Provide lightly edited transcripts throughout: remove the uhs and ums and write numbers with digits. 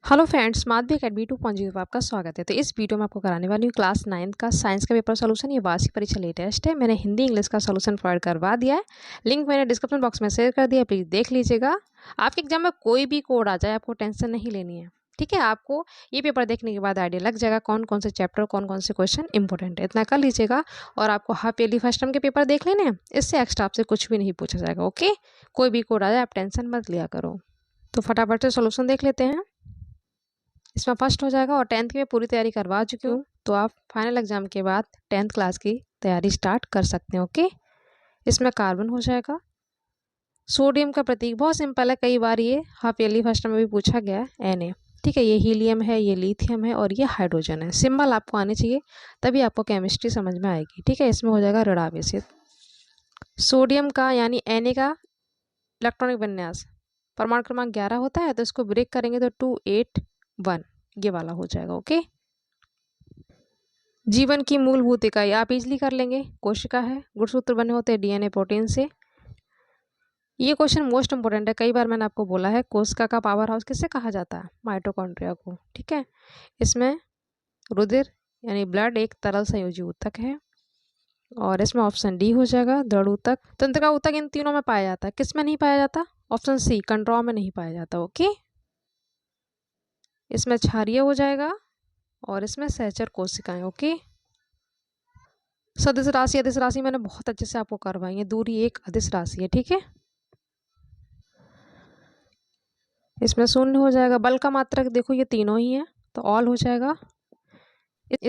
Hello friends, Madhavi academy 2.0 पर आपका स्वागत है। तो इस वीडियो में आपको कराने वाली हूँ क्लास 9 का साइंस का पेपर सोल्यूशन। ये वार्षिक परीक्षा लेटेस्ट है। मैंने हिंदी इंग्लिश का सोल्यूशन प्रोवाइड करवा दिया है। लिंक मैंने डिस्क्रिप्शन बॉक्स में शेयर कर दिया है, प्लीज़ देख लीजिएगा। आपके एग्जाम में कोई भी कोड आ जाए, आपको टेंशन नहीं लेनी है, ठीक है। आपको ये पेपर देखने के बाद आइडिया लग जाएगा कौन कौन से चैप्टर, कौन कौन से क्वेश्चन इंपॉर्टेंट है। इतना कर लीजिएगा और आपको हाफ ईयरली फर्स्ट टर्म के पेपर देख लेने हैं। इससे एक्स्ट्रा आपसे कुछ भी नहीं पूछा जाएगा। ओके, कोई भी कोड आ जाए आप टेंशन मत लिया करो। तो फटाफट से सोल्यूशन देख लेते हैं। इसमें फर्स्ट हो जाएगा और 10th की मैं पूरी तैयारी करवा चुकी हूँ, तो आप फाइनल एग्जाम के बाद 10th क्लास की तैयारी स्टार्ट कर सकते हैं। ओके, इसमें कार्बन हो जाएगा। सोडियम का प्रतीक बहुत सिंपल है, कई बार ये हाफ ईयरली फर्स्ट में भी पूछा गया है, Na। ठीक है, ये हीलियम है, ये लिथियम है और ये हाइड्रोजन है। सिंबल आपको आने चाहिए, तभी आपको केमिस्ट्री समझ में आएगी। ठीक है, इसमें हो जाएगा ऋणावेशित। सोडियम का यानी Na का इलेक्ट्रॉनिक विन्यास परमाणु क्रमांक 11 होता है, तो इसको ब्रेक करेंगे तो 281 ये वाला हो जाएगा। ओके, जीवन की मूलभूत इकाई आप इजली कर लेंगे, कोशिका है। गुणसूत्र बने होते हैं डीएनए प्रोटीन से। ये क्वेश्चन मोस्ट इंपोर्टेंट है, कई बार मैंने आपको बोला है। कोशिका का पावर हाउस किससे कहा जाता है? माइटोकॉन्ड्रिया को। ठीक है, इसमें रुधिर यानी ब्लड एक तरल संयोजी ऊतक है और इसमें ऑप्शन डी हो जाएगा, दृढ़ ऊतक। तंत्र का ऊतक इन तीनों में पाया जाता है, किस में नहीं पाया जाता? ऑप्शन सी, कंट्रोल में नहीं पाया जाता। ओके, इसमें क्षारीय हो जाएगा और इसमें सहचर कोशिकाएं। ओके, सदिश राशि अदिश राशि मैंने बहुत अच्छे से आपको करवाई है। दूरी एक अदिश राशि है। ठीक है, इसमें शून्य हो जाएगा। बल का मात्रक देखो ये तीनों ही है, तो ऑल हो जाएगा।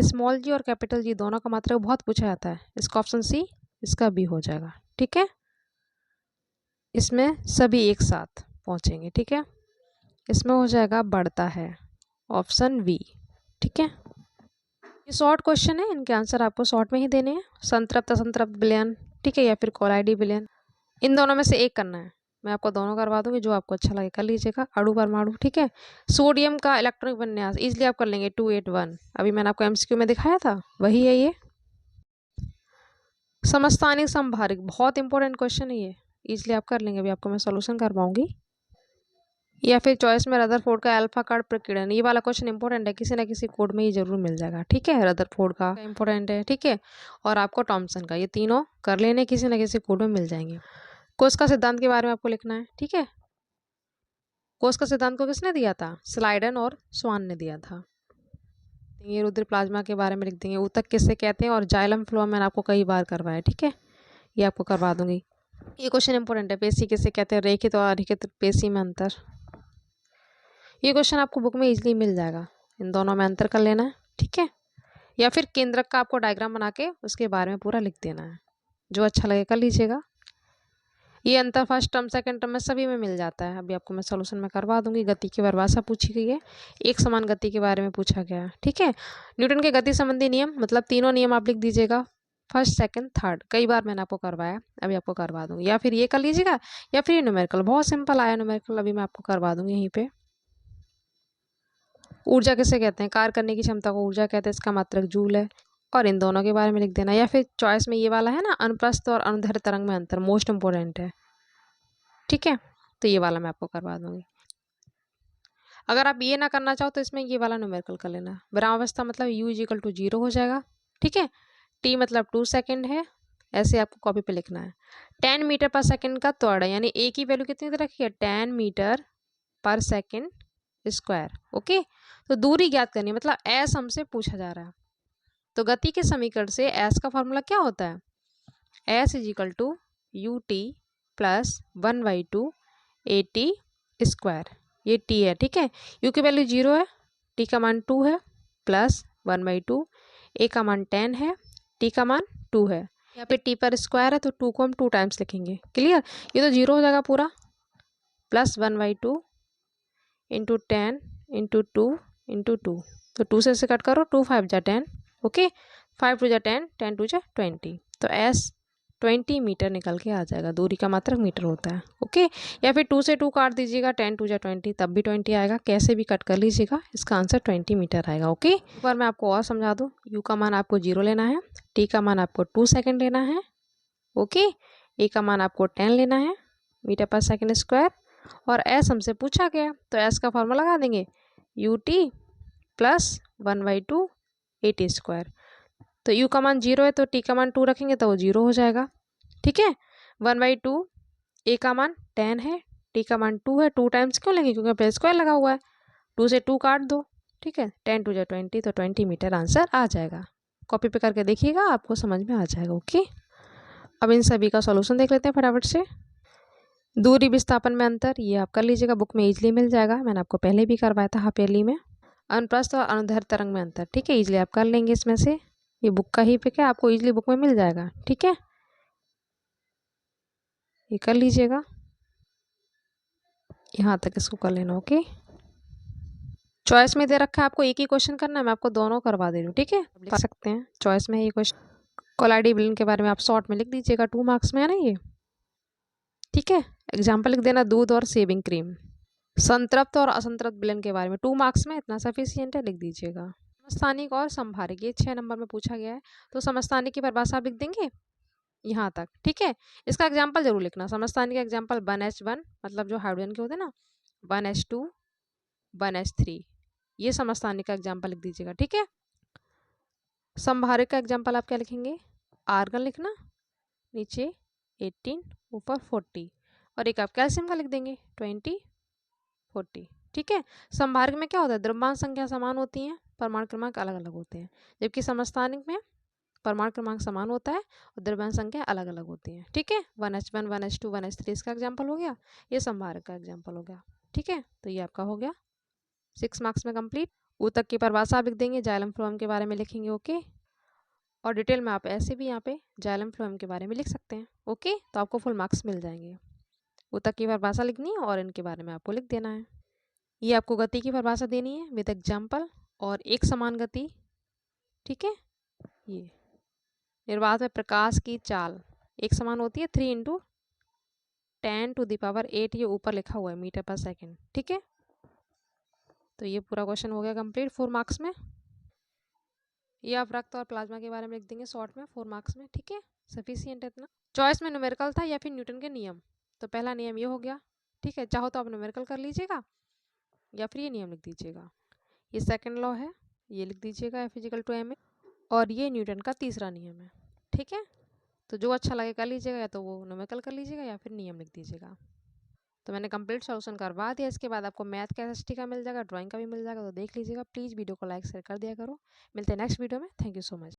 स्मॉल जी और कैपिटल जी दोनों का मात्रक बहुत पूछा जाता है, इसका ऑप्शन सी, इसका बी हो जाएगा। ठीक है, इसमें सभी एक साथ पहुंचेंगे। ठीक है, इसमें हो जाएगा बढ़ता है, ऑप्शन वी। ठीक है, ये शॉर्ट क्वेश्चन है, इनके आंसर आपको शॉर्ट में ही देने हैं। संतृप्त असंतृप्त विलयन, ठीक है, या फिर कोलाइडी विलयन, इन दोनों में से एक करना है। मैं आपको दोनों करवा दूंगी, जो आपको अच्छा लगे कर लीजिएगा। अणु परमाणु, ठीक है। सोडियम का इलेक्ट्रॉनिक विन्यास इजिली आप कर लेंगे, 281। अभी मैंने आपको एमसीक्यू में दिखाया था, वही है ये। समस्थानिक संभारिक बहुत इंपॉर्टेंट क्वेश्चन है ये, इजिली आप कर लेंगे। अभी आपको मैं सोल्यूशन करवाऊंगी। या फिर चॉइस में रदरफोर्ड का अल्फा कार्ड प्रकीर्णन, ये वाला क्वेश्चन इंपॉर्टेंट है, किसी ना किसी कोड में ये जरूर मिल जाएगा। ठीक है, रदरफोर्ड का इंपॉर्टेंट है। ठीक है, और आपको टॉमसन का, ये तीनों कर लेने, किसी ना किसी कोड में मिल जाएंगे। कोश का सिद्धांत के बारे में आपको लिखना है। ठीक है, कोश का सिद्धांत को किसने दिया था? स्लाइडन और स्वान ने दिया था। ये रुधिर प्लाज्मा के बारे में लिख देंगे। ऊतक किससे कहते हैं? और जाइलम फ्लोएम मैंने आपको कई बार करवाया। ठीक है, ये आपको करवा दूंगी। ये क्वेश्चन इंपॉर्टेंट है, पेशी किससे कहते हैं? रेखित और अरेखित पेशी में अंतर। ये क्वेश्चन आपको बुक में इजीली मिल जाएगा, इन दोनों में अंतर कर लेना है। ठीक है, या फिर केंद्रक का आपको डायग्राम बना के उसके बारे में पूरा लिख देना है, जो अच्छा लगे कर लीजिएगा। ये अंतर फर्स्ट टर्म सेकंड टर्म में सभी में मिल जाता है। अभी आपको मैं सोल्यूशन में करवा दूंगी। गति की परिभाषा पूछी गई है, एक समान गति के बारे में पूछा गया है। ठीक है, न्यूटन के गति संबंधी नियम, मतलब तीनों नियम आप लिख दीजिएगा, फर्स्ट सेकंड थर्ड। कई बार मैंने आपको करवाया, अभी आपको करवा दूंगी। या फिर ये कर लीजिएगा, या फिर न्यूमेरिकल बहुत सिंपल आया न्यूमेरिकल, अभी मैं आपको करवा दूंगी यहीं पे। ऊर्जा किसे कहते हैं? कार्य करने की क्षमता को ऊर्जा कहते हैं, इसका मात्रक जूल है। और इन दोनों के बारे में लिख देना। या फिर चॉइस में ये वाला है ना, अनुप्रस्थ और अनुदैर्ध्य तरंग में अंतर, मोस्ट इंपोर्टेंट है। ठीक है, तो ये वाला मैं आपको करवा दूंगी। अगर आप ये ना करना चाहो तो इसमें ये वाला न्यूमेरिकल कर लेना। विरामावस्था मतलब u = 0 हो जाएगा। ठीक है, t मतलब 2 सेकेंड है, ऐसे आपको कॉपी पे लिखना है। 10 मीटर पर सेकेंड का त्वरण यानी a की वैल्यू कितनी रखी है? 10 मीटर पर सेकेंड स्क्वायर। ओके, तो दूरी ज्ञात करनी है, मतलब s हमसे पूछा जा रहा है। तो गति के समीकरण से s का फॉर्मूला क्या होता है? s = ut plus 1/2 at square, ये t है। ठीक है, u की वैल्यू 0 है, t का मान 2 है, प्लस 1/2, a का मान 10 है, t का मान 2 है। यहाँ पे t पर स्क्वायर है तो 2 को हम 2 टाइम्स लिखेंगे। क्लियर, ये तो 0 हो जाएगा पूरा, प्लस 1/2 इंटू 10 इंटू 2 इंटू 2, तो 2 से कट करो, 2 5 जा 10। ओके, 5 2 जा 10, 10 2 जा 20, तो s 20 मीटर निकल के आ जाएगा। दूरी का मात्रक मीटर होता है। ओके, या फिर 2 से 2 काट दीजिएगा, 10 2 जा 20, तब भी 20 आएगा। कैसे भी कट कर लीजिएगा, इसका आंसर 20 मीटर आएगा। ओके, एक बार मैं आपको और समझा दूँ। u का मान आपको 0 लेना है, t का मान आपको 2 सेकेंड लेना है। ओके, a का मान आपको 10 लेना है मीटर पर सेकेंड स्क्वायर, और s हमसे पूछा गया तो s का फॉर्मूला लगा देंगे, U T plus 1/2 A T square. तो यू का मान 0 है तो टी का मान 2 रखेंगे तो वो 0 हो जाएगा। ठीक है, 1/2 ए का मान 10 है, टी का मान 2 है। 2 टाइम्स क्यों लेंगे, क्योंकि पे स्क्वायर लगा हुआ है। 2 से 2 काट दो। ठीक है, 10 2 20, तो 20 मीटर आंसर आ जाएगा। कॉपी पे करके देखिएगा, आपको समझ में आ जाएगा। ओके, अब इन सभी का सॉल्यूशन देख लेते हैं फटाफट से। दूरी विस्थापन में अंतर, ये आप कर लीजिएगा, बुक में इजीली मिल जाएगा, मैंने आपको पहले भी करवाया था हाफ ईयरली में। अनुप्रस्थ और अनुदैर्ध्य तरंग में अंतर, ठीक है, इजीली आप कर लेंगे इसमें से, ये बुक का ही पिक है, आपको इजीली बुक में मिल जाएगा। ठीक है, ये कर लीजिएगा, यहाँ तक इसको कर लेना। ओके, चॉइस में दे रखा है आपको एक ही क्वेश्चन करना है, मैं आपको दोनों करवा दे रही हूँ। ठीक है, लिख सकते हैं चॉइस में ये क्वेश्चन। कोलाइडी विलन के बारे में आप शॉर्ट में लिख दीजिएगा, 2 मार्क्स में है ना ये। ठीक है, एग्जाम्पल लिख देना, दूध और शेविंग क्रीम। संतृप्त और असंतृप्त विलन के बारे में 2 मार्क्स में, इतना सफिशियंट है, लिख दीजिएगा। समस्थानिक और संभारिक, ये 6 नंबर में पूछा गया है, तो समस्थानिक की परिभाषा आप लिख देंगे यहाँ तक। ठीक है, इसका एग्जाम्पल जरूर लिखना। समस्थानिक का एग्जाम्पल 1H1, मतलब जो हाइड्रोजन के होते हैं ना, 1H2 1H3, ये समस्थानिक का एग्जाम्पल लिख दीजिएगा। ठीक है, संभारिक का एग्जाम्पल आप क्या लिखेंगे, आर्गन लिखना, नीचे 18 ऊपर 40, और एक आप कैल्शियम का लिख देंगे 20 40। ठीक है, संभारक में क्या होता है, द्रव्यमान संख्या समान होती हैं, परमाणु क्रमांक अलग अलग होते हैं, जबकि समस्थानिक में परमाणु क्रमांक समान होता है और द्रव्यमान संख्या अलग अलग होती है। ठीक है, 1H1 1H2 1H3 इसका एग्जाम्पल हो गया, ये संभारक का एग्जाम्पल हो गया। ठीक है, तो ये आपका हो गया 6 मार्क्स में कंप्लीट। ऊतक की परिभाषा आप लिख देंगे, जाइलम फ्लोएम के बारे में लिखेंगे। ओके, और डिटेल में आप ऐसे भी यहाँ पे जाइलम फ्लोएम के बारे में लिख सकते हैं। ओके, तो आपको फुल मार्क्स मिल जाएंगे। ऊतक की परिभाषा लिखनी है और इनके बारे में आपको लिख देना है। ये आपको गति की परिभाषा देनी है विद एग्जाम्पल और एक समान गति। ठीक है, ये निर्वात में प्रकाश की चाल एक समान होती है, 3 × 10⁸ ये ऊपर लिखा हुआ है मीटर पर सेकेंड। ठीक है, तो ये पूरा क्वेश्चन हो गया कंप्लीट 4 मार्क्स में। ये आप रक्त और प्लाज्मा के बारे में लिख देंगे शॉर्ट में 4 मार्क्स में। ठीक है, सफिशियंट है इतना। चॉइस में न्यूमेरिकल था या फिर न्यूटन के नियम, तो पहला नियम ये हो गया। ठीक है, चाहो तो आप न्यूमेरिकल कर लीजिएगा या फिर ये नियम लिख दीजिएगा। ये सेकंड लॉ है, ये लिख दीजिएगा F=ma, और ये न्यूटन का तीसरा नियम है। ठीक है, तो जो अच्छा लगे कर लीजिएगा, या तो वो न्यूमेरिकल कर लीजिएगा या फिर नियम लिख दीजिएगा। तो मैंने कंप्लीट सॉल्यूशन करवा दिया। इसके बाद आपको मैथ का एसएसटी का मिल जाएगा, ड्राइंग का भी मिल जाएगा, तो देख लीजिएगा। प्लीज़ वीडियो को लाइक शेयर कर दिया करो। मिलते हैं नेक्स्ट वीडियो में। Thank you so much.